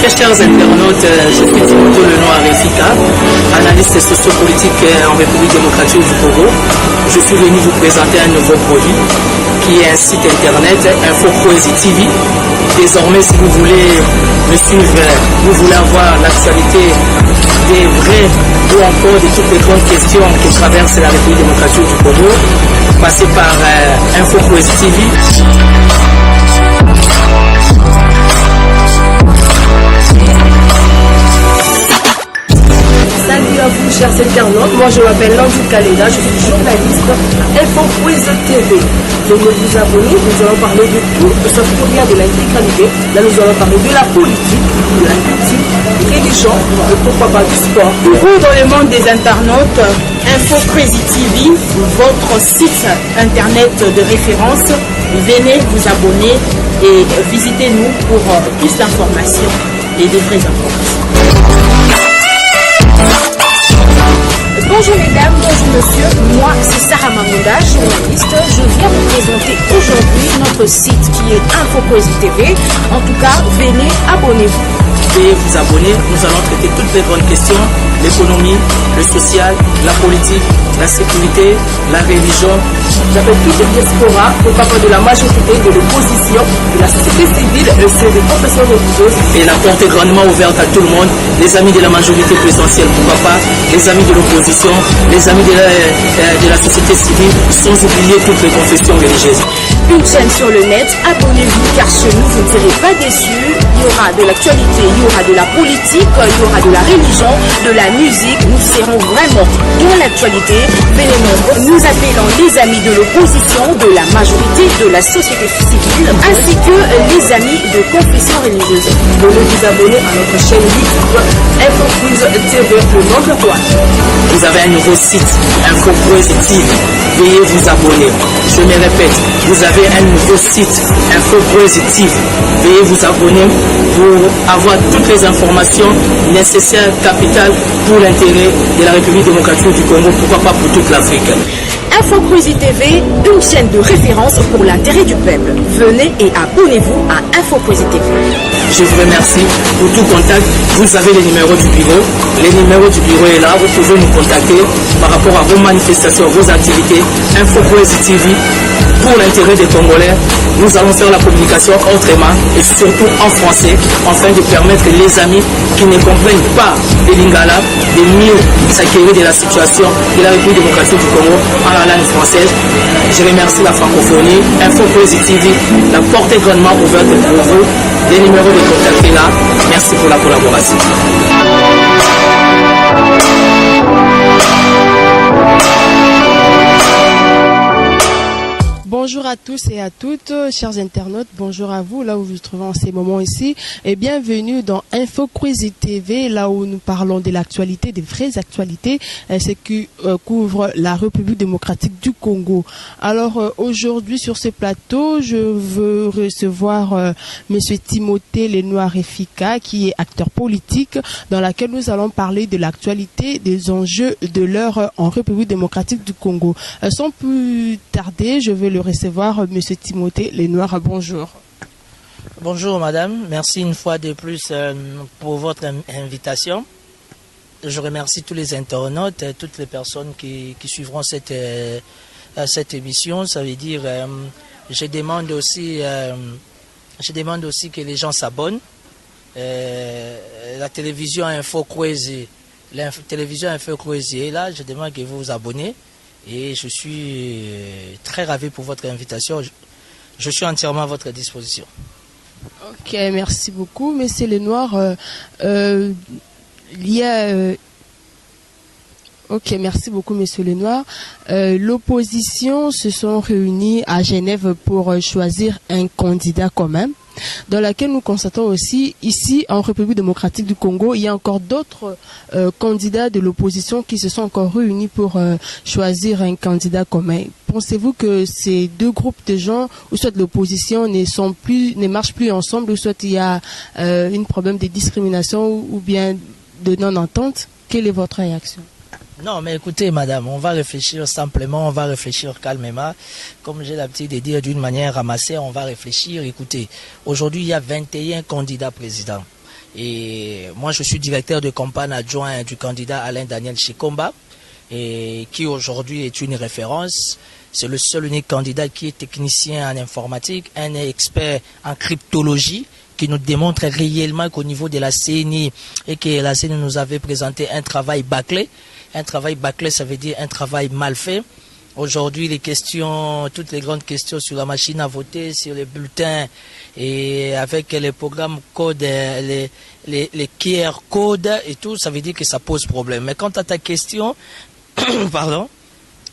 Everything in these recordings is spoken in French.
Très chers internautes, je suis Timothée Lenoir Efika, analyste sociopolitique en République démocratique du Congo. Je suis venu vous présenter un nouveau produit qui est un site internet, InfoPoésie TV. Désormais, si vous voulez me suivre, vous voulez avoir l'actualité des vrais ou encore de toutes les grandes questions qui traversent la République démocratique du Congo, passez par InfoPoésie TV. Salut à vous, chers internautes. Moi, je m'appelle Landry Kaleda, je suis journaliste à InfoPoésie TV. Donc, vous abonnez, nous allons parler de tout, sauf pour rien de l'intégralité. Là, nous allons parler de la politique, de la culture, de religion, et pourquoi pas du sport. Pour vous, dans le monde des internautes, InfoPoésie TV, votre site internet de référence. Venez vous abonner et visitez-nous pour plus d'informations et de vraies informations. Bonjour mesdames, bonjour monsieur, moi c'est Sarah Mamounda, journaliste. Je viens vous présenter aujourd'hui notre site qui est InfoPoésie TV. En tout cas, venez, abonnez-vous. Veuillez vous abonner, nous allons traiter toutes les grandes questions, l'économie, le social, la politique, la sécurité, la religion. J'appelle toutes les diasporas, pourquoi pas de la majorité, de l'opposition, de la société civile, c'est des confessions religieuses. Et la porte est grandement ouverte à tout le monde, les amis de la majorité présidentielle, pourquoi pas, les amis de l'opposition, les amis de la société civile, sans oublier toutes les confessions religieuses. Une chaîne sur le net, abonnez-vous car chez nous vous ne serez pas déçus. Il y aura de l'actualité, il y aura de la politique, il y aura de la religion, de la musique. Nous serons vraiment dans l'actualité. Venez nombreux. Nous appelons les amis de l'opposition, de la majorité, de la société civile, ainsi que les amis de confession religieuse. Venez vous abonner à notre chaîne YouTube InfoPoésie TV, le nom de toi. Vous avez un nouveau site, InfoPoésie TV. Veuillez vous abonner. Je me répète, vous avez un nouveau site, InfoPoésie TV. Veuillez vous abonner pour avoir toutes les informations nécessaires, capitales pour l'intérêt de la République démocratique du Congo, pourquoi pas pour toute l'Afrique. InfoPoésie TV, une chaîne de référence pour l'intérêt du peuple. Venez et abonnez-vous à InfoPoésie TV. Je vous remercie pour tout contact. Vous avez les numéros du bureau. Les numéros du bureau est là. Vous pouvez nous contacter par rapport à vos manifestations, vos activités. InfoPoésie TV, pour l'intérêt des Congolais. Nous allons faire la communication autrement et surtout en français, afin de permettre les amis qui ne comprennent pas les Lingala de mieux s'acquérir de la situation de la République démocratique du Congo en la langue française. Je remercie la francophonie, InfoPoésie TV. La porte est grandement ouverte pour vous. Les numéros de contact est là. Merci pour la collaboration. Bonjour à tous et à toutes, chers internautes, bonjour à vous, là où vous vous trouvez en ces moments ici, et bienvenue dans InfoPoésie TV, là où nous parlons de l'actualité, des vraies actualités, ce qui couvre la République démocratique du Congo. Alors aujourd'hui sur ce plateau, je veux recevoir Monsieur Timothée Lenoir Efika, qui est acteur politique, dans laquelle nous allons parler de l'actualité, des enjeux de l'heure en République démocratique du Congo. Sans plus tarder, je vais le recevoir Monsieur Timothée Lenoir. Bonjour. Bonjour madame, merci une fois de plus pour votre invitation. Je remercie tous les internautes, toutes les personnes qui suivront cette émission. Ça veut dire, je demande aussi que les gens s'abonnent. La télévision InfoPoésie, est là, je demande que vous vous abonnez. Et je suis très ravi pour votre invitation. Je suis entièrement à votre disposition. Ok, merci beaucoup. Monsieur Lenoir, il y a... Ok, merci beaucoup, Monsieur Lenoir. L'opposition se sont réunis à Genève pour choisir un candidat commun, dans laquelle nous constatons aussi, ici, en République démocratique du Congo, il y a encore d'autres candidats de l'opposition qui se sont encore réunis pour choisir un candidat commun. Pensez-vous que ces deux groupes de gens, ou soit l'opposition ne marchent plus ensemble, ou soit il y a un problème de discrimination ou bien de non-entente? Quelle est votre réaction? Non, mais écoutez, madame, on va réfléchir simplement, on va réfléchir calmement. Comme j'ai l'habitude de dire d'une manière ramassée, on va réfléchir. Écoutez, aujourd'hui, il y a 21 candidats présidents. Et moi, je suis directeur de campagne adjoint du candidat Alain Daniel Chikomba, et qui aujourd'hui est une référence. C'est le seul unique candidat qui est technicien en informatique, un expert en cryptologie, qui nous démontre réellement qu'au niveau de la CENI, et que la CENI nous avait présenté un travail bâclé. Un travail bâclé, ça veut dire un travail mal fait. Aujourd'hui, les questions, toutes les grandes questions sur la machine à voter, sur les bulletins, et avec les programmes codes, les QR codes et tout, ça veut dire que ça pose problème. Mais quant à ta question, pardon,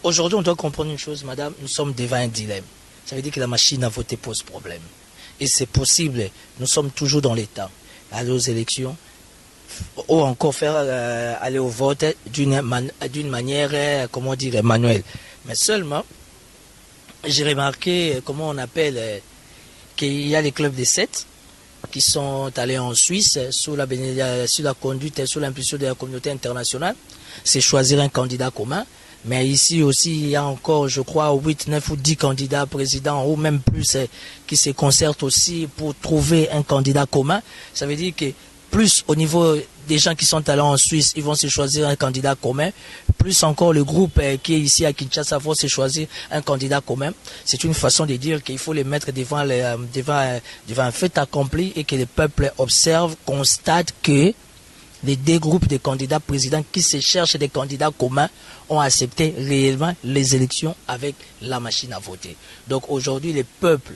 aujourd'hui, on doit comprendre une chose, madame, nous sommes devant un dilemme. Ça veut dire que la machine à voter pose problème. Et c'est possible, nous sommes toujours dans l'État, aller aux élections, ou encore faire aller au vote d'une manière, comment dire, manuelle. Mais seulement, j'ai remarqué, comment on appelle, qu'il y a les clubs des 7 qui sont allés en Suisse sous la conduite et sous l'impulsion de la communauté internationale. C'est choisir un candidat commun. Mais ici aussi, il y a encore, je crois, 8, 9 ou 10 candidats présidents, ou même plus, qui se concertent aussi pour trouver un candidat commun. Ça veut dire que plus au niveau des gens qui sont allés en Suisse, ils vont se choisir un candidat commun. Plus encore le groupe qui est ici à Kinshasa va se choisir un candidat commun. C'est une façon de dire qu'il faut les mettre devant un fait accompli et que le peuple observe, constate que les deux groupes de candidats présidents qui se cherchent des candidats communs ont accepté réellement les élections avec la machine à voter. Donc aujourd'hui, le peuple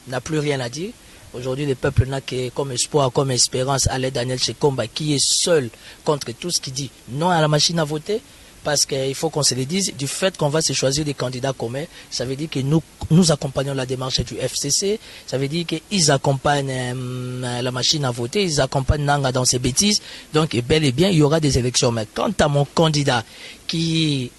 n'a plus rien à dire. Aujourd'hui, le peuple n'a que comme espoir, comme espérance Alain Daniel Chikomba qui est seul contre tout ce qui dit non à la machine à voter. Parce qu'il faut qu'on se le dise, du fait qu'on va se choisir des candidats communs, ça veut dire que nous accompagnons la démarche du FCC, ça veut dire qu'ils accompagnent la machine à voter, ils accompagnent Nanga dans ses bêtises, donc bel et bien, il y aura des élections. Mais quant à mon candidat, qui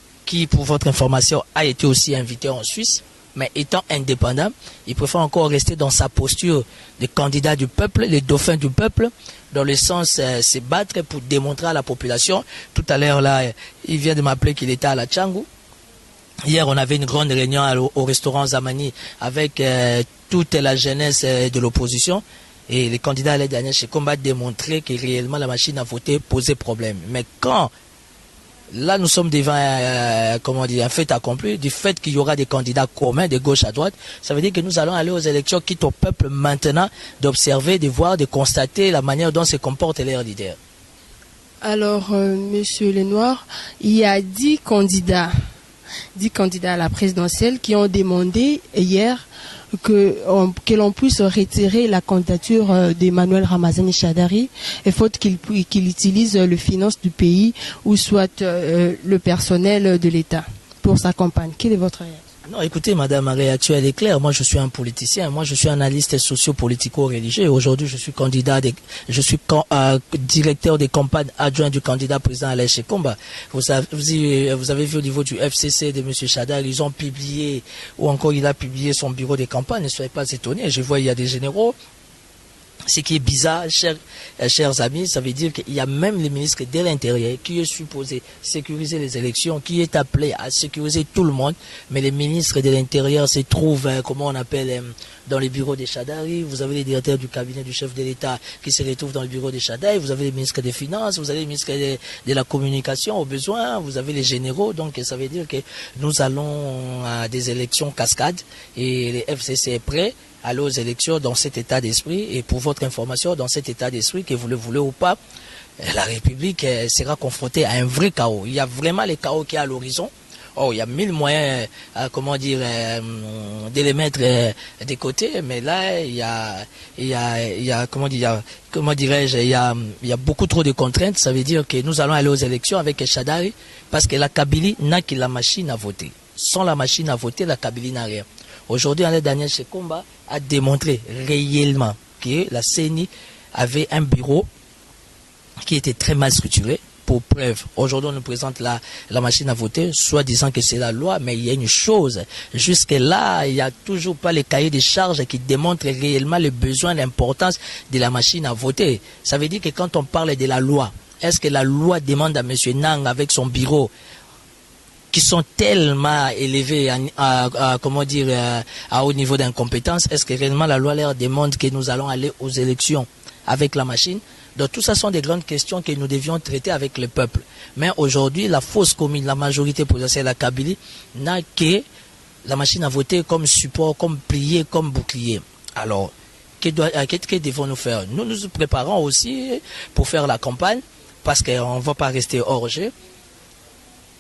pour votre information, a été aussi invité en Suisse, mais étant indépendant, il préfère encore rester dans sa posture de candidat du peuple, les dauphins du peuple, dans le sens se battre pour démontrer à la population. Tout à l'heure, là, il vient de m'appeler qu'il était à la Tchangou. Hier, on avait une grande réunion au restaurant Zamani avec toute la jeunesse de l'opposition. Et les candidats à l'aide Daniel Chikomba démontraient que réellement la machine à voter posait problème. Mais quand là, nous sommes devant un fait accompli, du fait qu'il y aura des candidats communs de gauche à droite, ça veut dire que nous allons aller aux élections, quitte au peuple maintenant d'observer, de voir, de constater la manière dont se comportent leurs leaders. Alors, Monsieur Lenoir, il y a 10 candidats à la présidentielle qui ont demandé hier que l'on puisse retirer la candidature d'Emmanuel Ramazani Shadari, et faute qu'il utilise le finance du pays ou soit le personnel de l'État pour sa campagne. Quelle est votre réaction? Non, écoutez, madame, ma réaction, elle est claire. Moi, je suis un politicien. Moi, je suis analyste socio-politico-religieux. Aujourd'hui, je suis directeur des campagnes adjoint du candidat président Alain Chikomba. Vous avez vu au niveau du FCC de M. Chadar, ils ont publié, ou encore il a publié son bureau de campagne. Ne soyez pas étonnés. Je vois, il y a des généraux. Ce qui est bizarre, chers amis, ça veut dire qu'il y a même le ministre de l'Intérieur qui est supposé sécuriser les élections, qui est appelé à sécuriser tout le monde, mais le ministre de l'Intérieur se trouve, comment on appelle, dans le bureau de Shadari. Vous avez les directeurs du cabinet du chef de l'État qui se retrouvent dans le bureau de Shadari, vous avez les ministres des Finances, vous avez les ministres de la Communication au besoin, vous avez les généraux, donc ça veut dire que nous allons à des élections cascades et le FCC est prêt. Aller aux élections dans cet état d'esprit, et pour votre information, dans cet état d'esprit, que vous le voulez ou pas, la République sera confrontée à un vrai chaos. Il y a vraiment le chaos qui est à l'horizon. Oh, il y a 1000 moyens, de les mettre de côté, mais là, il y a beaucoup trop de contraintes. Ça veut dire que nous allons aller aux élections avec Shadari, parce que la Kabylie n'a que la machine à voter. Sans la machine à voter, la Kabylie n'a rien. Aujourd'hui, Alain Daniel Chikomba a démontré réellement que la CENI avait un bureau qui était très mal structuré. Pour preuve, aujourd'hui on nous présente la machine à voter, soit disant que c'est la loi, mais il y a une chose, jusque-là, il n'y a toujours pas les cahiers de charges qui démontrent réellement le besoin, l'importance de la machine à voter. Ça veut dire que quand on parle de la loi, est-ce que la loi demande à M. Nang avec son bureau qui sont tellement élevés à haut niveau d'incompétence, est-ce que réellement la loi leur demande que nous allons aller aux élections avec la machine? Donc tout ça sont des grandes questions que nous devions traiter avec le peuple. Mais aujourd'hui, la fausse commune, la majorité présidentielle, la Kabylie, n'a que la machine à voter comme support, comme plié, comme bouclier. Alors, que devons-nous faire? Nous nous préparons aussi pour faire la campagne, parce qu'on ne va pas rester hors jeu.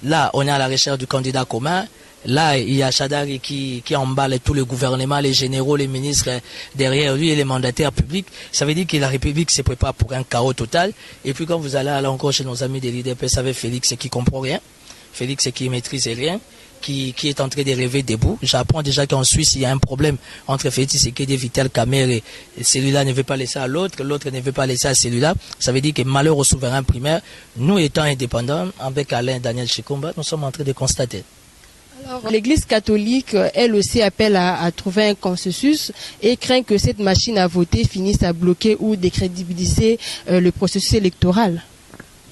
Là, on est à la recherche du candidat commun. Là, il y a Chadari qui emballe tout le gouvernement, les généraux, les ministres derrière lui et les mandataires publics. Ça veut dire que la République se prépare pour un chaos total. Et puis quand vous allez encore chez nos amis des leaders, vous savez Félix qui comprend rien, Félix qui maîtrise rien, qui est en train de rêver debout. J'apprends déjà qu'en Suisse, il y a un problème entre Félix Tshisekedi, Vital Kamerhe, et celui-là ne veut pas laisser à l'autre, l'autre ne veut pas laisser à celui-là. Ça veut dire que malheur au souverain primaire, nous étant indépendants, avec Alain Daniel Chikomba, nous sommes en train de constater. Alors, l'Église catholique, elle aussi, appelle à trouver un consensus et craint que cette machine à voter finisse à bloquer ou décrédibiliser le processus électoral.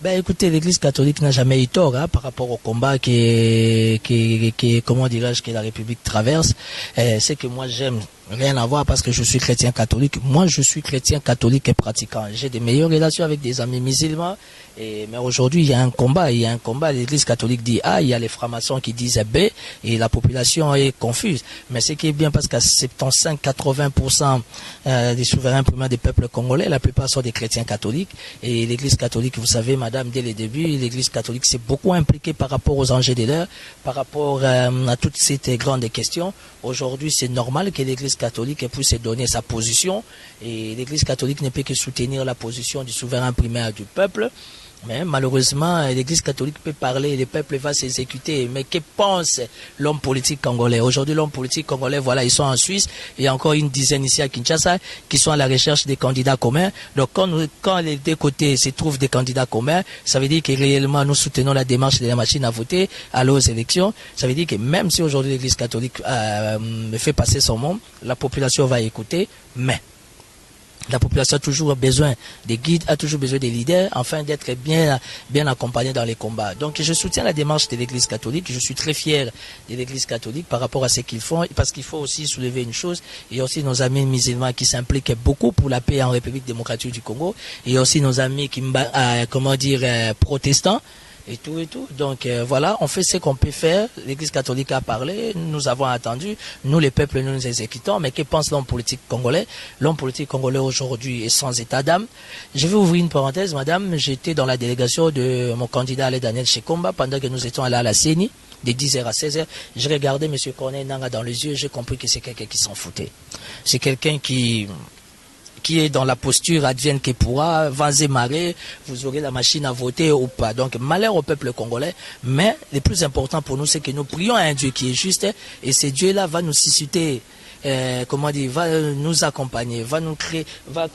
Ben écoutez, l'Église catholique n'a jamais eu tort par rapport au combat comment dirais-je, que la République traverse. C'est que moi j'aime rien à voir parce que je suis chrétien catholique. Moi je suis chrétien catholique et pratiquant. J'ai des meilleures relations avec des amis musulmans. Mais aujourd'hui il y a un combat. L'Église catholique dit A, il y a les francs-maçons qui disent B et la population est confuse. Mais ce qui est bien parce qu'à 75-80% des souverains primaires des peuples congolais, la plupart sont des chrétiens catholiques. Et l'Église catholique, vous savez madame, dès le début, l'Église catholique s'est beaucoup impliquée par rapport aux enjeux de l'heure, par rapport à toutes ces grandes questions. Aujourd'hui c'est normal que l'Église catholique puisse donner sa position et l'Église catholique ne peut que soutenir la position du souverain primaire du peuple. Mais malheureusement, l'Église catholique peut parler, le peuple va s'exécuter. Mais que pense l'homme politique congolais? Aujourd'hui, l'homme politique congolais, voilà, ils sont en Suisse. Il y a encore une dizaine ici à Kinshasa qui sont à la recherche des candidats communs. Donc, quand les deux côtés se trouvent des candidats communs, ça veut dire que réellement, nous soutenons la démarche de la machine à voter, aller aux élections. Ça veut dire que même si aujourd'hui l'Église catholique fait passer son monde, la population va écouter, mais la population a toujours besoin des guides, a toujours besoin des leaders, afin d'être bien accompagnés dans les combats. Donc je soutiens la démarche de l'Église catholique, je suis très fier de l'Église catholique par rapport à ce qu'ils font, parce qu'il faut aussi soulever une chose, il y a aussi nos amis musulmans qui s'impliquent beaucoup pour la paix en République démocratique du Congo, il y a aussi nos amis qui, protestants, et tout. Donc voilà, on fait ce qu'on peut faire. L'Église catholique a parlé, nous avons attendu, nous les peuples nous exécutons, mais que pense l'homme politique congolais? L'homme politique congolais aujourd'hui est sans état d'âme. Je vais ouvrir une parenthèse, madame, j'étais dans la délégation de mon candidat Alain Daniel Chikomba pendant que nous étions allés à la CENI, de 10h à 16h. Je regardais M. Corneille Nanga dans les yeux, j'ai compris que c'est quelqu'un qui s'en foutait. C'est quelqu'un qui est dans la posture advienne que pourra, vents et marées, vous aurez la machine à voter ou pas. Donc malheur au peuple congolais, mais le plus important pour nous, c'est que nous prions à un Dieu qui est juste, et ce Dieu-là va nous susciter, va nous accompagner, va nous créer, va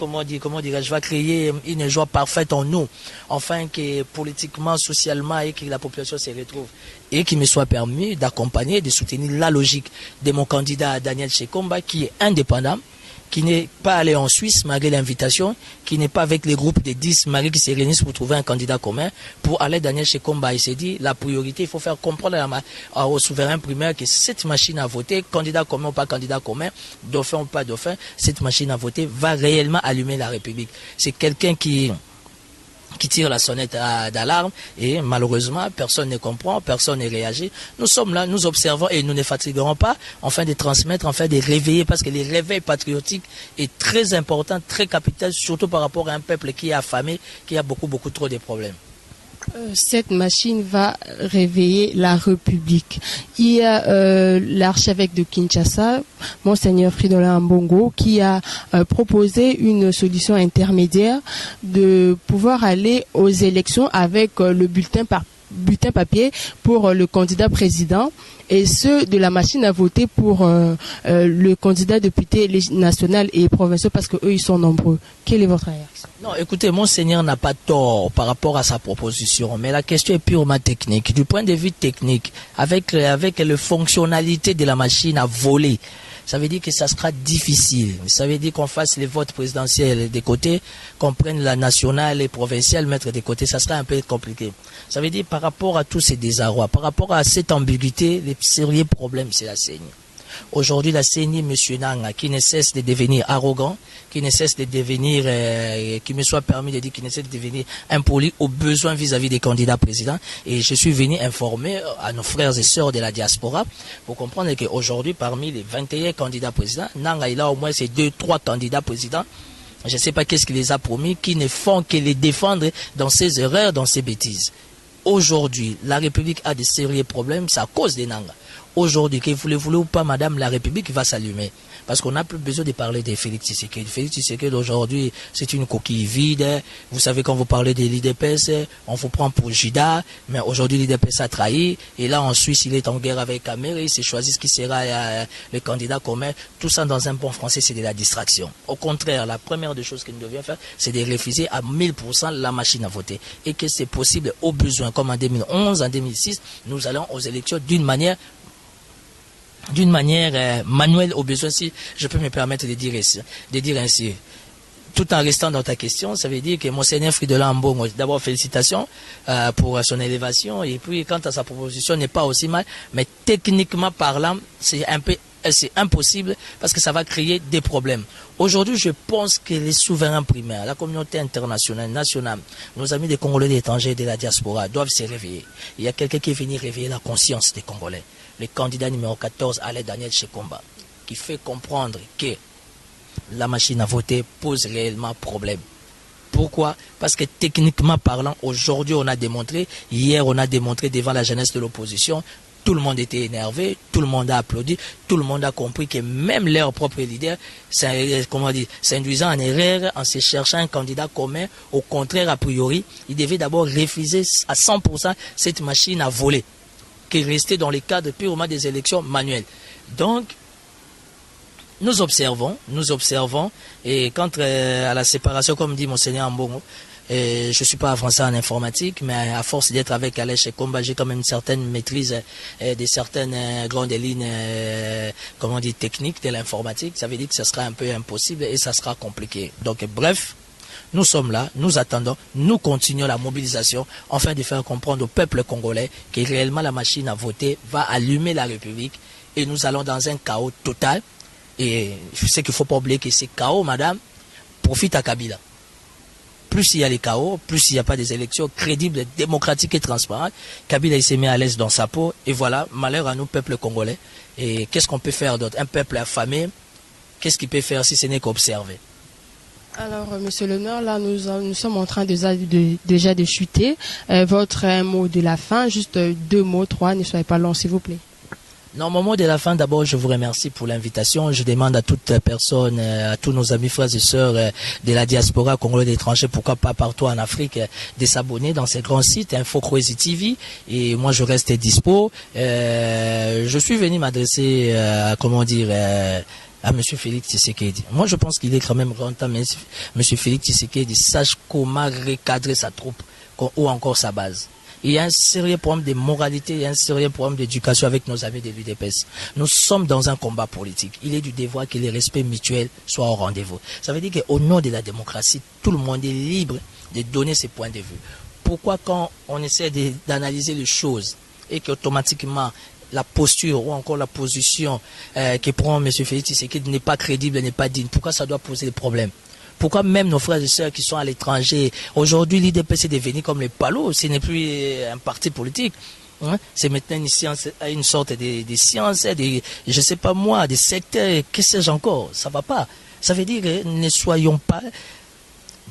créer une joie parfaite en nous, afin que politiquement, socialement, et que la population se retrouve. Et qu'il me soit permis d'accompagner, de soutenir la logique de mon candidat Daniel Chikomba, qui est indépendant, qui n'est pas allé en Suisse malgré l'invitation, qui n'est pas avec les groupes de 10 malgré qui se réunissent pour trouver un candidat commun, pour aller Daniel Chikomba. Il s'est dit, la priorité, il faut faire comprendre au souverain primaire que cette machine à voter, candidat commun ou pas candidat commun, dauphin ou pas dauphin, cette machine à voter va réellement allumer la République. C'est quelqu'un qui tire la sonnette d'alarme et malheureusement personne ne comprend, personne ne réagit. Nous sommes là, nous observons et nous ne fatiguerons pas, afin de transmettre, afin de réveiller, parce que le réveil patriotique est très important, très capital, surtout par rapport à un peuple qui est affamé, qui a beaucoup trop de problèmes. Cette machine va réveiller la République. Il y a l'archevêque de Kinshasa, Monseigneur Fridolin Ambongo, qui a proposé une solution intermédiaire de pouvoir aller aux élections avec le bulletin papier pour le candidat président, et ceux de la machine à voter pour le candidat député national et provincial, parce que eux ils sont nombreux. Quelle est votre réaction? Non, écoutez, Monseigneur n'a pas tort par rapport à sa proposition, mais la question est purement technique. Du point de vue technique, avec les fonctionnalités de la machine à voler, ça veut dire que ça sera difficile. Ça veut dire qu'on fasse les votes présidentiels des côtés, qu'on prenne la nationale et provinciale, mettre des côtés, ça sera un peu compliqué. Ça veut dire par rapport à tous ces désarrois, par rapport à cette ambiguïté, les sérieux problèmes, c'est la CENI. Aujourd'hui, la CENI, M. Nanga, qui ne cesse de devenir arrogant, qui ne cesse de devenir, qui me soit permis de dire qu'il ne cesse de devenir impoli aux besoins vis-à-vis des candidats présidents. Et je suis venu informer à nos frères et sœurs de la diaspora pour comprendre qu'aujourd'hui, parmi les 21 candidats présidents, Nanga, il a au moins ces 2-3 candidats présidents. Je ne sais pas qu'est-ce qu'il les a promis, qui ne font que les défendre dans ses erreurs, dans ses bêtises. Aujourd'hui, la République a de sérieux problèmes, c'est à cause des Nanga. Aujourd'hui, que vous le voulez ou pas, madame, la République va s'allumer. Parce qu'on n'a plus besoin de parler de Félix Tshisekedi. Félix Tshisekedi, aujourd'hui, c'est une coquille vide. Vous savez, quand vous parlez de l'IDPS, on vous prend pour Judas. Mais aujourd'hui, l'IDPS a trahi. Et là, en Suisse, il est en guerre avec Amer. Il s'est choisi ce qui sera le candidat commun. Tout ça, dans un bon français, c'est de la distraction. Au contraire, la première des choses que nous devions faire, c'est de refuser à 1000% la machine à voter. Et que c'est possible, au besoin, comme en 2011, en 2006, nous allons aux élections d'une manière manuelle au besoin, si je peux me permettre de dire ainsi. Tout en restant dans ta question, ça veut dire que Monseigneur Fridolin Ambongo, d'abord félicitations pour son élévation, et puis quant à sa proposition n'est pas aussi mal, mais techniquement parlant, c'est impossible parce que ça va créer des problèmes. Aujourd'hui, je pense que les souverains primaires, la communauté internationale, nationale, nos amis des Congolais d'étrangers de la diaspora doivent se réveiller. Il y a quelqu'un qui est venu réveiller la conscience des Congolais. Le candidat numéro 14, Alain Daniel Shekomba, qui fait comprendre que la machine à voter pose réellement problème. Pourquoi? Parce que techniquement parlant, aujourd'hui on a démontré, hier on a démontré devant la jeunesse de l'opposition, tout le monde était énervé, tout le monde a applaudi, tout le monde a compris que même leur propre leader, s'induisant en erreur en se cherchant un candidat commun, au contraire, a priori, il devait d'abord refuser à 100% cette machine à voler, qui est restée dans le cadre purement des élections manuelles. Donc, nous observons, et quant à la séparation, comme dit Monseigneur Ambongo, je ne suis pas français en informatique, mais à force d'être avec Alain Shekomba, j'ai quand même une certaine maîtrise de certaines grandes lignes, techniques de l'informatique. Ça veut dire que ça sera un peu impossible et ça sera compliqué. Donc, bref, nous sommes là, nous attendons, nous continuons la mobilisation, afin de faire comprendre au peuple congolais que réellement la machine à voter va allumer la République et nous allons dans un chaos total. Et je sais qu'il ne faut pas oublier que ces chaos, madame, profitent à Kabila. Plus il y a les chaos, plus il n'y a pas des élections crédibles, démocratiques et transparentes, Kabila il s'est mis à l'aise dans sa peau. Et voilà, malheur à nous, peuple congolais. Et qu'est-ce qu'on peut faire d'autre? Un peuple affamé, qu'est-ce qu'il peut faire si ce n'est qu'observer? Alors, monsieur le maire, là, nous sommes en train déjà de chuter. Votre mot de la fin, juste 2 mots, 3, ne soyez pas long, s'il vous plaît. Non, mon mot de la fin, d'abord, je vous remercie pour l'invitation. Je demande à toute personne, à tous nos amis, frères et sœurs de la diaspora congolaise d'étrangers, pourquoi pas partout en Afrique, de s'abonner dans ces grands sites, Info Crazy TV. Et moi, je reste dispo. Je suis venu m'adresser, à M. Félix Tshisekedi. Moi, je pense qu'il est quand même grand temps, M. Félix Tshisekedi sache comment recadrer sa troupe ou encore sa base. Il y a un sérieux problème de moralité, il y a un sérieux problème d'éducation avec nos amis de l'UDPS. Nous sommes dans un combat politique. Il est du devoir que les respects mutuels soient au rendez-vous. Ça veut dire qu'au nom de la démocratie, tout le monde est libre de donner ses points de vue. Pourquoi quand on essaie d'analyser les choses et qu'automatiquement la posture ou encore la position que prend M. Félix Tshisekedi n'est pas crédible, n'est pas digne, pourquoi ça doit poser des problèmes? Pourquoi même nos frères et sœurs qui sont à l'étranger, aujourd'hui l'IDPS est devenu comme les palos, ce n'est plus un parti politique. Hein? C'est maintenant une sorte de science, je sais pas moi, des secteurs, que sais-je encore, ça va pas. Ça veut dire que ne soyons pas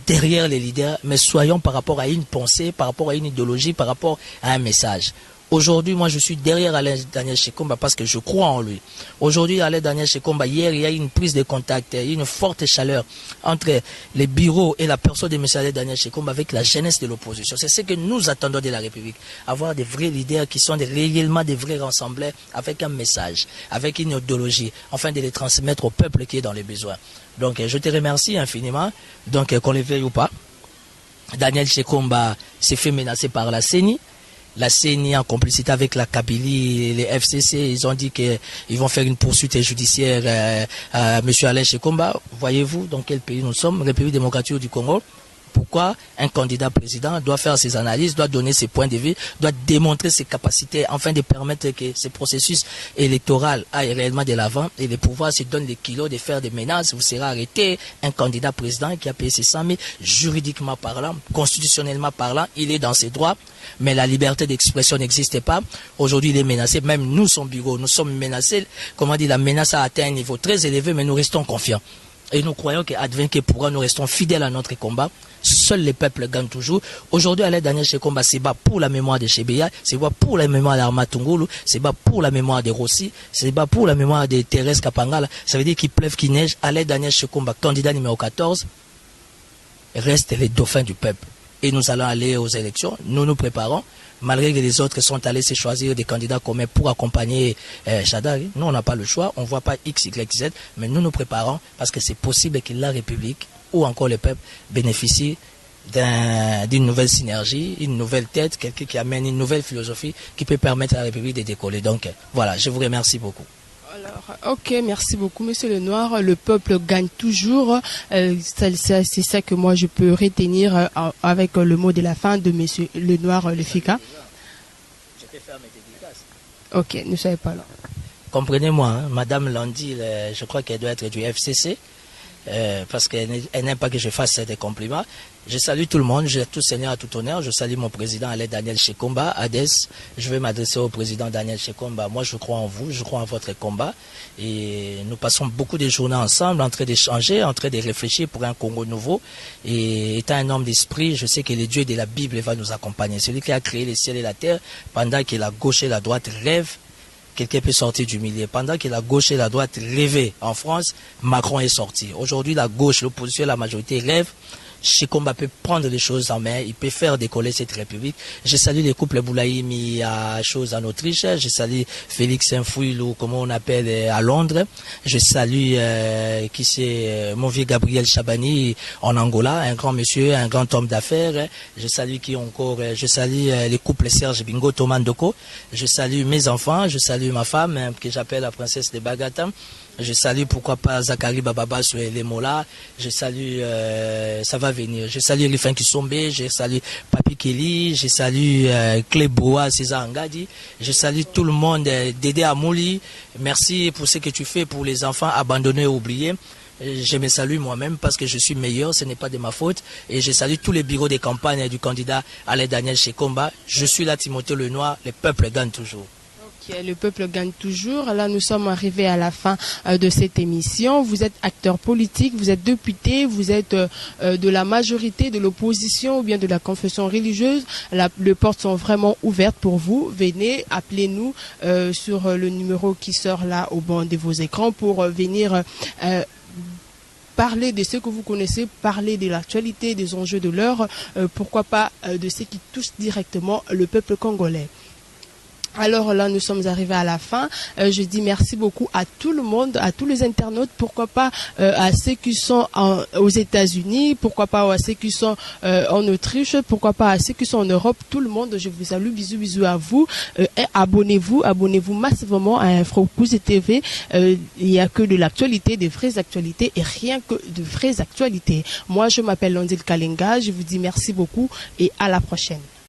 derrière les leaders, mais soyons par rapport à une pensée, par rapport à une idéologie, par rapport à un message. Aujourd'hui, moi, je suis derrière Alain Daniel Shekomba parce que je crois en lui. Aujourd'hui, Alain Daniel Shekomba, hier, il y a eu une prise de contact, il y a eu une forte chaleur entre les bureaux et la personne de M. Alain Daniel Shekomba avec la jeunesse de l'opposition. C'est ce que nous attendons de la République. Avoir des vrais leaders qui sont réellement des vrais rassembleurs avec un message, avec une idéologie, afin de les transmettre au peuple qui est dans les besoins. Donc, je te remercie infiniment. Donc, qu'on le veuille ou pas, Daniel Shekomba s'est fait menacer par la CENI. La CENI en complicité avec la Kabylie et les FCC, ils ont dit qu'ils vont faire une poursuite judiciaire à M. Alain Shekomba. Voyez-vous dans quel pays nous sommes? République démocratique du Congo. pourquoi un candidat président doit faire ses analyses, doit donner ses points de vue, doit démontrer ses capacités afin de permettre que ce processus électoral aille réellement de l'avant et les pouvoirs se donnent les kilos de faire des menaces. Vous serez arrêté. Un candidat président qui a payé ses 100 000, juridiquement parlant, constitutionnellement parlant, il est dans ses droits, mais la liberté d'expression n'existe pas. Aujourd'hui, il est menacé. Même nous, son bureau, nous sommes menacés. Comment dire, la menace a atteint un niveau très élevé, mais nous restons confiants. Et nous croyons qu'advient que pourra, nous restons fidèles à notre combat. Seuls les peuples gagnent toujours. Aujourd'hui, Alain Daniel Shekomba se bat pour la mémoire de Chebeya, se bat pour la mémoire d'Arma Tungulu, se bat pour la mémoire de Rossi, se bat pour la mémoire de Thérèse Kapangala. Ça veut dire qu'il pleuve, qu'il neige. Alain Daniel Shekomba, candidat numéro 14, reste les dauphins du peuple. Et nous allons aller aux élections. Nous nous préparons. Malgré que les autres sont allés se choisir des candidats communs pour accompagner Chadar, nous on n'a pas le choix, on ne voit pas X, Y, Z, mais nous nous préparons parce que c'est possible que la République ou encore le peuple bénéficie d'une nouvelle synergie, une nouvelle tête, quelqu'un qui amène une nouvelle philosophie qui peut permettre à la République de décoller. Donc voilà, je vous remercie beaucoup. Alors, ok, merci beaucoup, Monsieur Lenoir. Le peuple gagne toujours. C'est ça que moi je peux retenir avec le mot de la fin de Monsieur Lenoir, le FICA. Je peux faire mes dédicaces. Ok, ne soyez pas là. Comprenez-moi, hein, Madame Landi, je crois qu'elle doit être du FCC. Parce qu'elle n'aime pas que je fasse des compliments. Je salue tout le monde, j'ai tout seigneur à tout honneur. Je salue mon président Alain Daniel Shekomba, Hades. Je vais m'adresser au président Daniel Shekomba. Moi, je crois en vous, je crois en votre combat. Et nous passons beaucoup de journées ensemble, en train d'échanger, en train de réfléchir pour un Congo nouveau. Et étant un homme d'esprit, je sais que le Dieu de la Bible va nous accompagner. Celui qui a créé les ciels et la terre, pendant que la gauche et la droite rêvent, quelqu'un peut sortir du milieu. Pendant que la gauche et la droite rêvaient en France, Macron est sorti. Aujourd'hui, la gauche, l'opposition et la majorité rêvent. Shekomba peut prendre les choses en main, il peut faire décoller cette république. Je salue les couples Boulaïmi à chose en Autriche, je salue Félix Saint-Fouil ou comment on appelle à Londres, je salue qui c'est mon vieux Gabriel Chabani en Angola, un grand monsieur, un grand homme d'affaires. Je salue qui encore, je salue les couples Serge Bingo, Thomas Ndoko, je salue mes enfants, je salue ma femme que j'appelle la princesse de Bagatam. Je salue pourquoi pas Zachary Bababa sur les Mola. Je salue, ça va venir. Je salue Rifin Kisombe, je salue Papi Kelly, je salue Cléboa, César Ngadi. Je salue tout le monde, Dédé Amouli. Merci pour ce que tu fais pour les enfants abandonnés et oubliés. Je me salue moi-même parce que je suis meilleur, ce n'est pas de ma faute. Et je salue tous les bureaux de campagne du candidat Alain Daniel Shekomba. Je suis là, Timothée Lenoir, le peuple gagne toujours. Le peuple gagne toujours. Là, nous sommes arrivés à la fin de cette émission. Vous êtes acteur politique, vous êtes député, vous êtes de la majorité, de l'opposition ou bien de la confession religieuse. Les portes sont vraiment ouvertes pour vous. Venez, appelez-nous sur le numéro qui sort là au bord de vos écrans pour venir parler de ce que vous connaissez, parler de l'actualité, des enjeux de l'heure, pourquoi pas de ce qui touche directement le peuple congolais. Alors là, nous sommes arrivés à la fin. Je dis merci beaucoup à tout le monde, à tous les internautes, pourquoi pas à ceux qui sont aux États-Unis, pourquoi pas à ceux qui sont en Autriche, pourquoi pas à ceux qui sont en Europe, tout le monde. Je vous salue, bisous, bisous à vous. Et abonnez-vous massivement à Infopouze TV. Il n'y a que de l'actualité, des vraies actualités et rien que de vraies actualités. Moi, je m'appelle Landil Kalenga. Je vous dis merci beaucoup et à la prochaine.